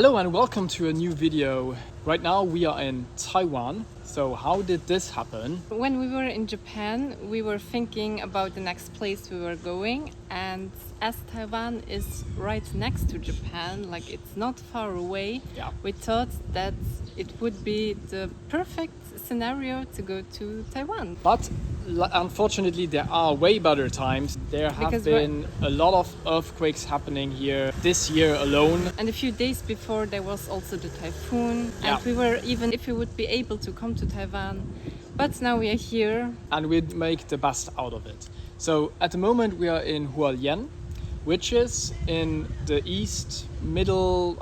Hello and welcome to a new video. Right now we are in Taiwan. So how did this happen? When we were in Japan, we were thinking about the next place we were going, and as Taiwan is right next to Japan, like it's not far away, we thought that it would be the perfect scenario to go to Taiwan. But unfortunately there are way better times. There have been a lot of earthquakes happening here this year alone. And a few days before there was also the typhoon, and we were even if we would be able to come to Taiwan, but now we are here. And we'd make the best out of it. So at the moment we are in Hualien, which is in the middle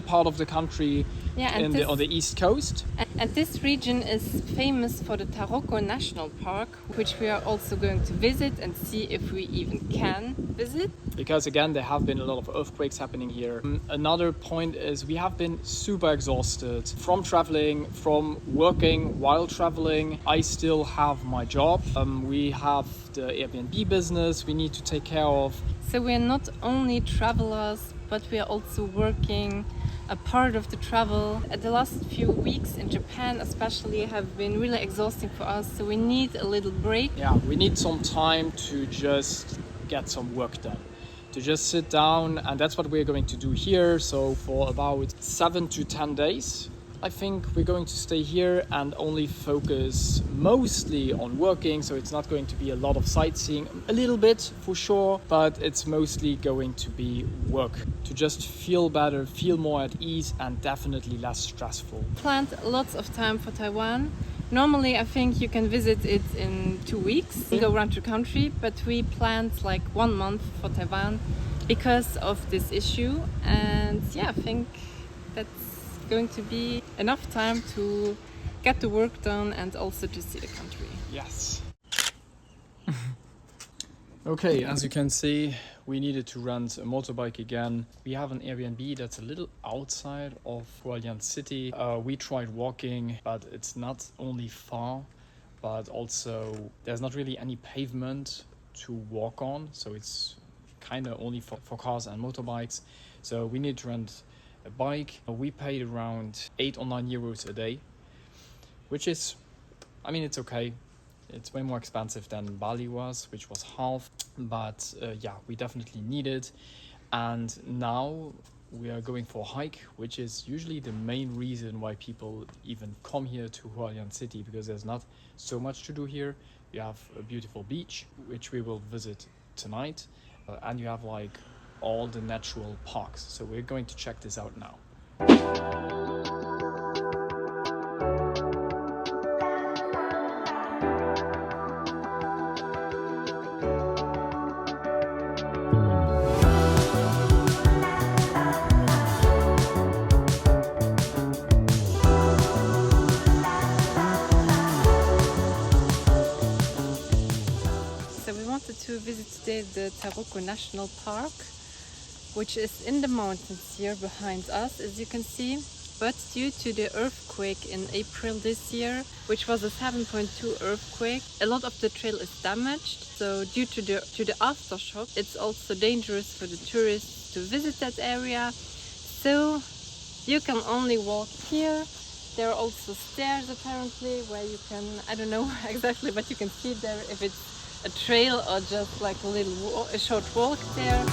part of the country, on the east coast. And this region is famous for the Taroko National Park, which we are also going to visit and see if we even can visit. Because again, there have been a lot of earthquakes happening here. Another point is we have been super exhausted from traveling, from working while traveling. I still have my job. We have the Airbnb business we need to take care of. So we are not only travelers, but we are also working a part of the travel. The last few weeks in Japan especially have been really exhausting for us, so we need a little break. Yeah, we need some time to just get some work done, to just sit down, and that's what we're going to do here. So for about 7 to 10 days, I think we're going to stay here and only focus mostly on working. So it's not going to be a lot of sightseeing, a little bit for sure, but it's mostly going to be work to just feel better, feel more at ease, and definitely less stressful. Planned lots of time for Taiwan. Normally I think you can visit it in 2 weeks, go around the country, but we planned like 1 month for Taiwan because of this issue. And I think that's going to be enough time to get the work done and also to see the country. Yes. Okay, as you can see, we needed to rent a motorbike again. We have an Airbnb that's a little outside of Hualien city. We tried walking, but it's not only far, but also there's not really any pavement to walk on. So it's kind of only for cars and motorbikes. So we need to rent a bike. We paid around 8 or 9 euros a day, which is, it's okay. It's way more expensive than Bali was, which was half, but we definitely need it. And now we are going for a hike, which is usually the main reason why people even come here to Hualien city, because there's not so much to do here. You have a beautiful beach, which we will visit tonight, and you have like all the natural parks. So we're going to check this out now. So we wanted to visit today the Taroko National Park, which is in the mountains here behind us, as you can see. But due to the earthquake in April this year, which was a 7.2 earthquake, a lot of the trail is damaged. So due to the aftershock, it's also dangerous for the tourists to visit that area. So you can only walk here. There are also stairs apparently where you can, I don't know exactly, but you can see there if it's a trail or just like a short walk there.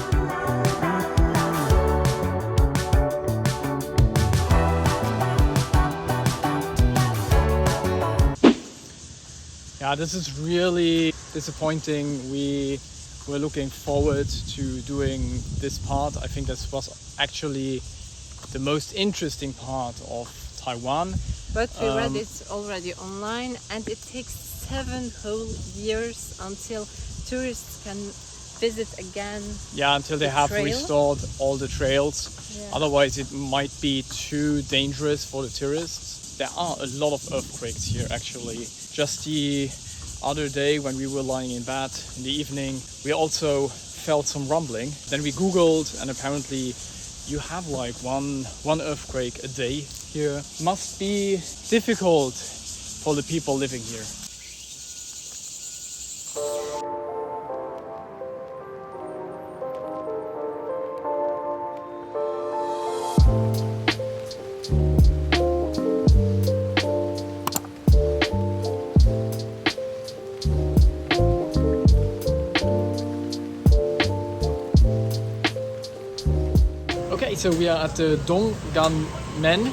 Yeah, this is really disappointing. We were looking forward to doing this part. I think this was actually the most interesting part of Taiwan. But we read it already online, and it takes 7 whole years until tourists can visit again. Yeah, until they have restored all the trails. Yeah. Otherwise it might be too dangerous for the tourists. There are a lot of earthquakes here actually. Just the other day when we were lying in bed in the evening, we also felt some rumbling. Then we googled, and apparently you have like one earthquake a day here. Must be difficult for the people living here. so we are at the Dongdamen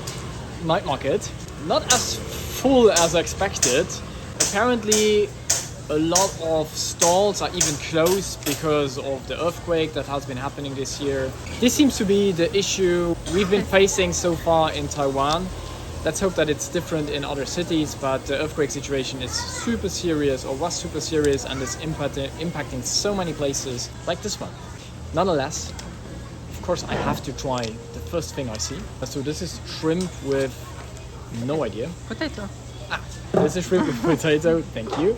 night market. Not as full as expected. Apparently a lot of stalls are even closed because of the earthquake that has been happening this year. This seems to be the issue we've been facing so far in Taiwan. Let's hope that it's different in other cities, but the earthquake situation is super serious, or was super serious, and is impacting so many places like this one. Nonetheless, of course I have to try the first thing I see. So this is shrimp with no idea. Potato. This is shrimp with potato, thank you.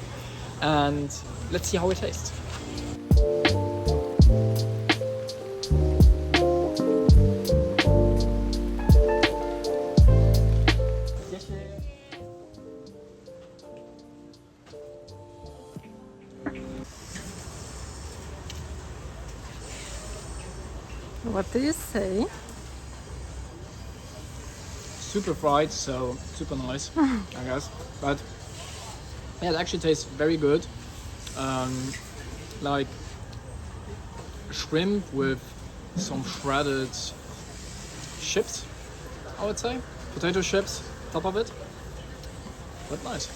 And let's see how it tastes. What do you say? Super fried, so super nice, I guess. But yeah, it actually tastes very good. Like shrimp with some shredded chips, I would say. Potato chips, top of it. But nice.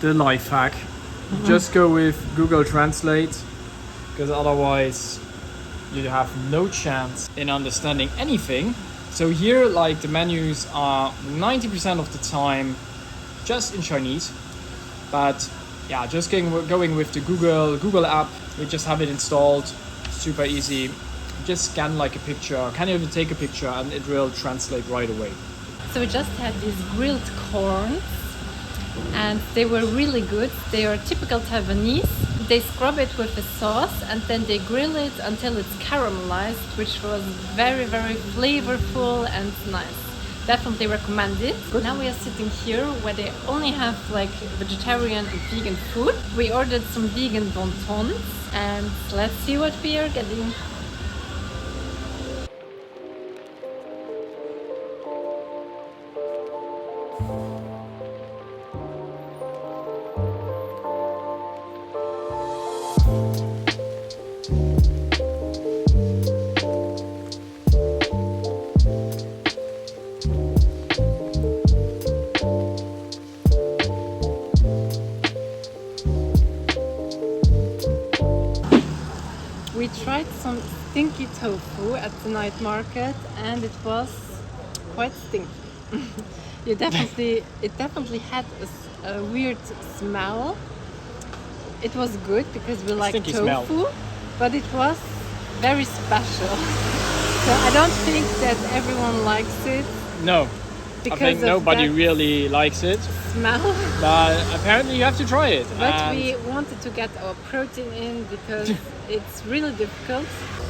The life hack. Just go with Google Translate, because otherwise you have no chance in understanding anything. So here, like, the menus are 90% of the time just in Chinese, but yeah, just going with the Google app. We just have it installed, super easy. Just scan like a picture, can even take a picture, and it will translate right away. So we just had these grilled corn, and they were really good. They are typical Taiwanese. They scrub it with a sauce and then they grill it until it's caramelized, which was very, very flavorful and nice. Definitely recommend it. Now we are sitting here where they only have like vegetarian and vegan food. We ordered some vegan wontons and let's see what we are getting. We tried some Stinky Tofu at the night market and it was quite stinky. It definitely had a weird smell. It was good because we like Stinky tofu, smell. but it was very special. So I don't think that everyone likes it. No, I think nobody really likes it. Smell. But apparently you have to try it. But we wanted to get our protein in because it's really difficult.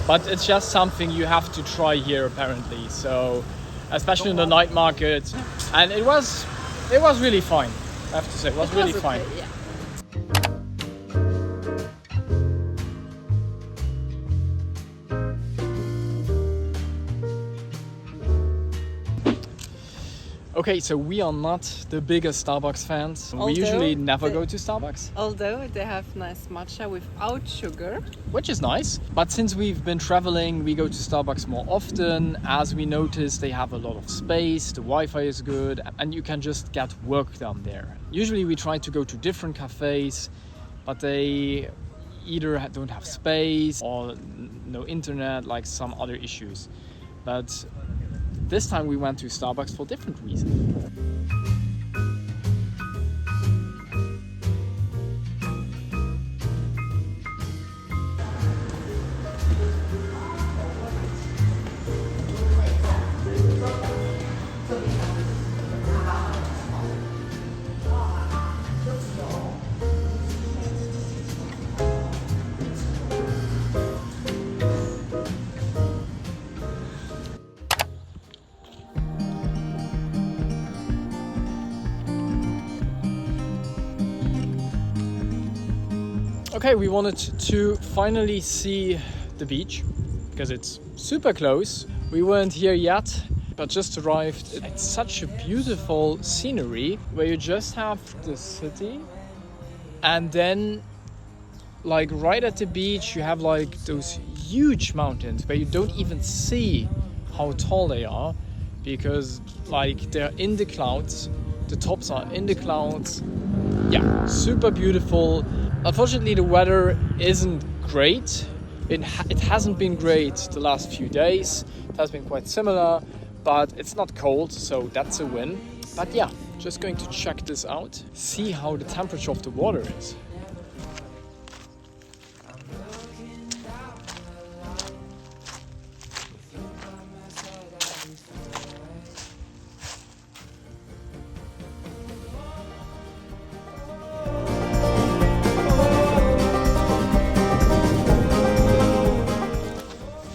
But it's just something you have to try here apparently. So, especially in the night market, and it was really fine. I have to say, it was really fine. Okay, yeah. Okay, so we are not the biggest Starbucks fans. We usually never go to Starbucks. Although they have nice matcha without sugar. Which is nice. But since we've been traveling, we go to Starbucks more often. As we noticed, they have a lot of space, the Wi-Fi is good, and you can just get work done there. Usually we try to go to different cafes, but they either don't have space or no internet, like some other issues. But this time we went to Starbucks for different reasons. Okay, we wanted to finally see the beach because it's super close. We weren't here yet, but just arrived. It's such a beautiful scenery where you just have the city and then like right at the beach you have like those huge mountains where you don't even see how tall they are because like they're in the clouds. The tops are in the clouds. Yeah, super beautiful. Unfortunately, the weather isn't great. It hasn't been great the last few days. It has been quite similar, but it's not cold, so that's a win. But yeah, just going to check this out, see how the temperature of the water is.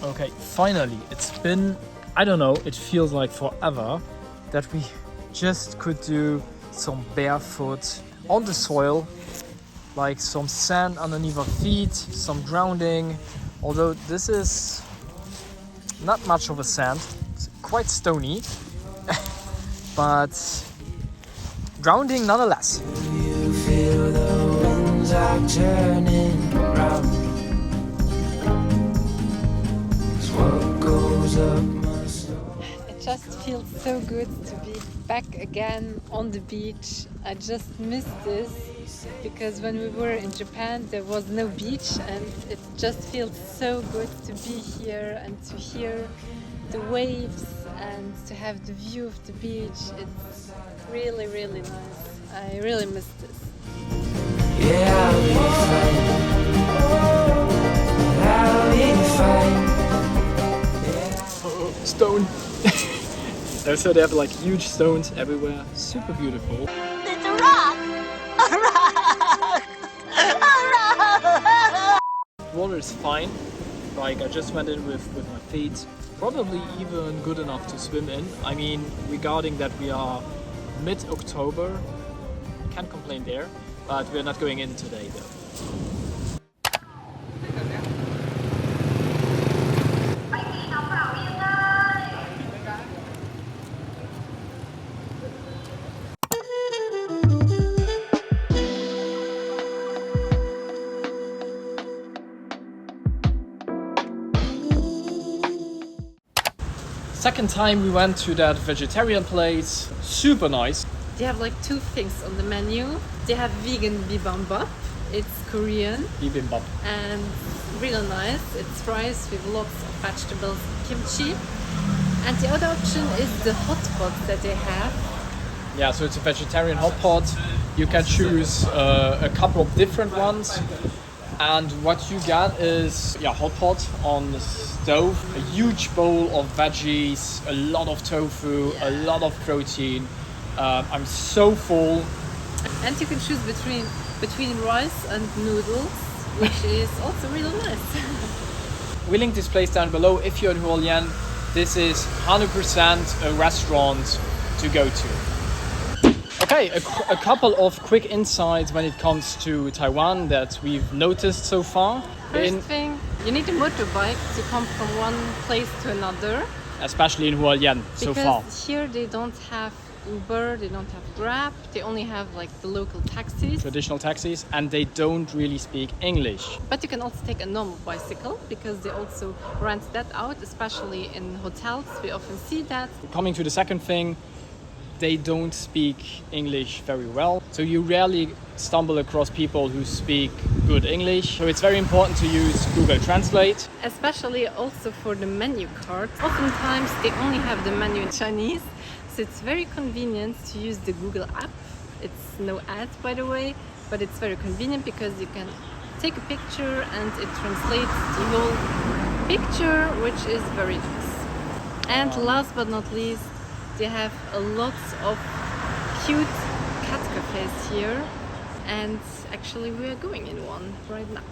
Okay, finally, it's been, I don't know, it feels like forever that we just could do some barefoot on the soil, like some sand underneath our feet, some grounding. Although this is not much of a sand, it's quite stony, but grounding nonetheless. You feel the winds are turning round. It just feels so good to be back again on the beach. I just miss this because when we were in Japan there was no beach, and it just feels so good to be here and to hear the waves and to have the view of the beach. It's really, really nice. I really miss this. Yeah, I'll be fine. I'll be fine. Stone. So they have like huge stones everywhere. Super beautiful. It's a rock! A rock! A rock! Water is fine. Like I just went in with my feet. Probably even good enough to swim in. I mean, regarding that we are mid-October, can't complain there. But we're not going in today though. Second time we went to that vegetarian place, super nice. They have like two things on the menu. They have vegan bibimbap, it's Korean. Bibimbap. And really nice. It's rice with lots of vegetables, kimchi. And the other option is the hot pot that they have. Yeah, so it's a vegetarian hot pot. You can choose a couple of different ones. And what you get is hot pot on the stove, a huge bowl of veggies, a lot of tofu, a lot of protein. I'm so full. And you can choose between rice and noodles, which is also really nice. We'll link this place down below. If you're in Hualien, this is 100% a restaurant to go to. Okay, a couple of quick insights when it comes to Taiwan that we've noticed so far. First thing, you need a motorbike to come from one place to another. Especially in Hualien so far. Because here they don't have Uber, they don't have Grab, they only have like the local taxis. Traditional taxis, and they don't really speak English. But you can also take a normal bicycle because they also rent that out, especially in hotels. We often see that. Coming to the second thing, they don't speak English very well. So you rarely stumble across people who speak good English. So it's very important to use Google Translate. Especially also for the menu cards. Oftentimes they only have the menu in Chinese. So it's very convenient to use the Google app. It's no ads, by the way, but it's very convenient because you can take a picture and it translates the whole picture, which is very nice. And last but not least, they have a lot of cute cat cafes here, and actually we are going in one right now.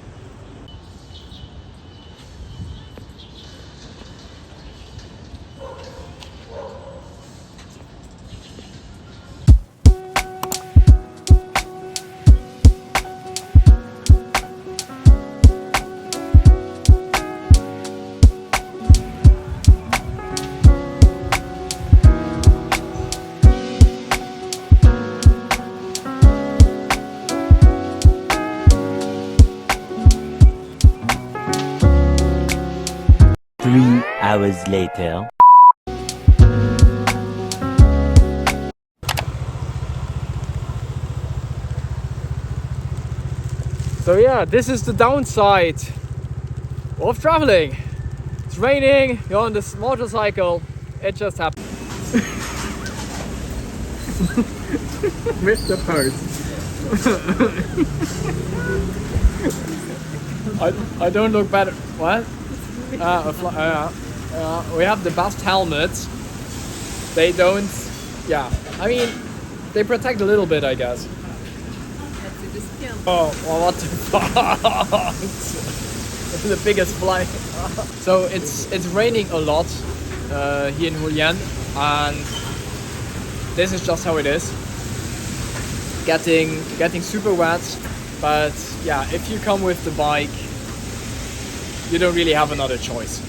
hours later. So yeah, this is the downside of traveling. It's raining, you're on this motorcycle, it just happens. Missed the post. I don't look better. What? We have the best helmets. They don't, yeah, I mean, they protect a little bit, I guess. Oh, well, what the fuck? The biggest fly. So it's raining a lot here in Hualien, and this is just how it is. Getting super wet, but yeah, if you come with the bike, you don't really have another choice.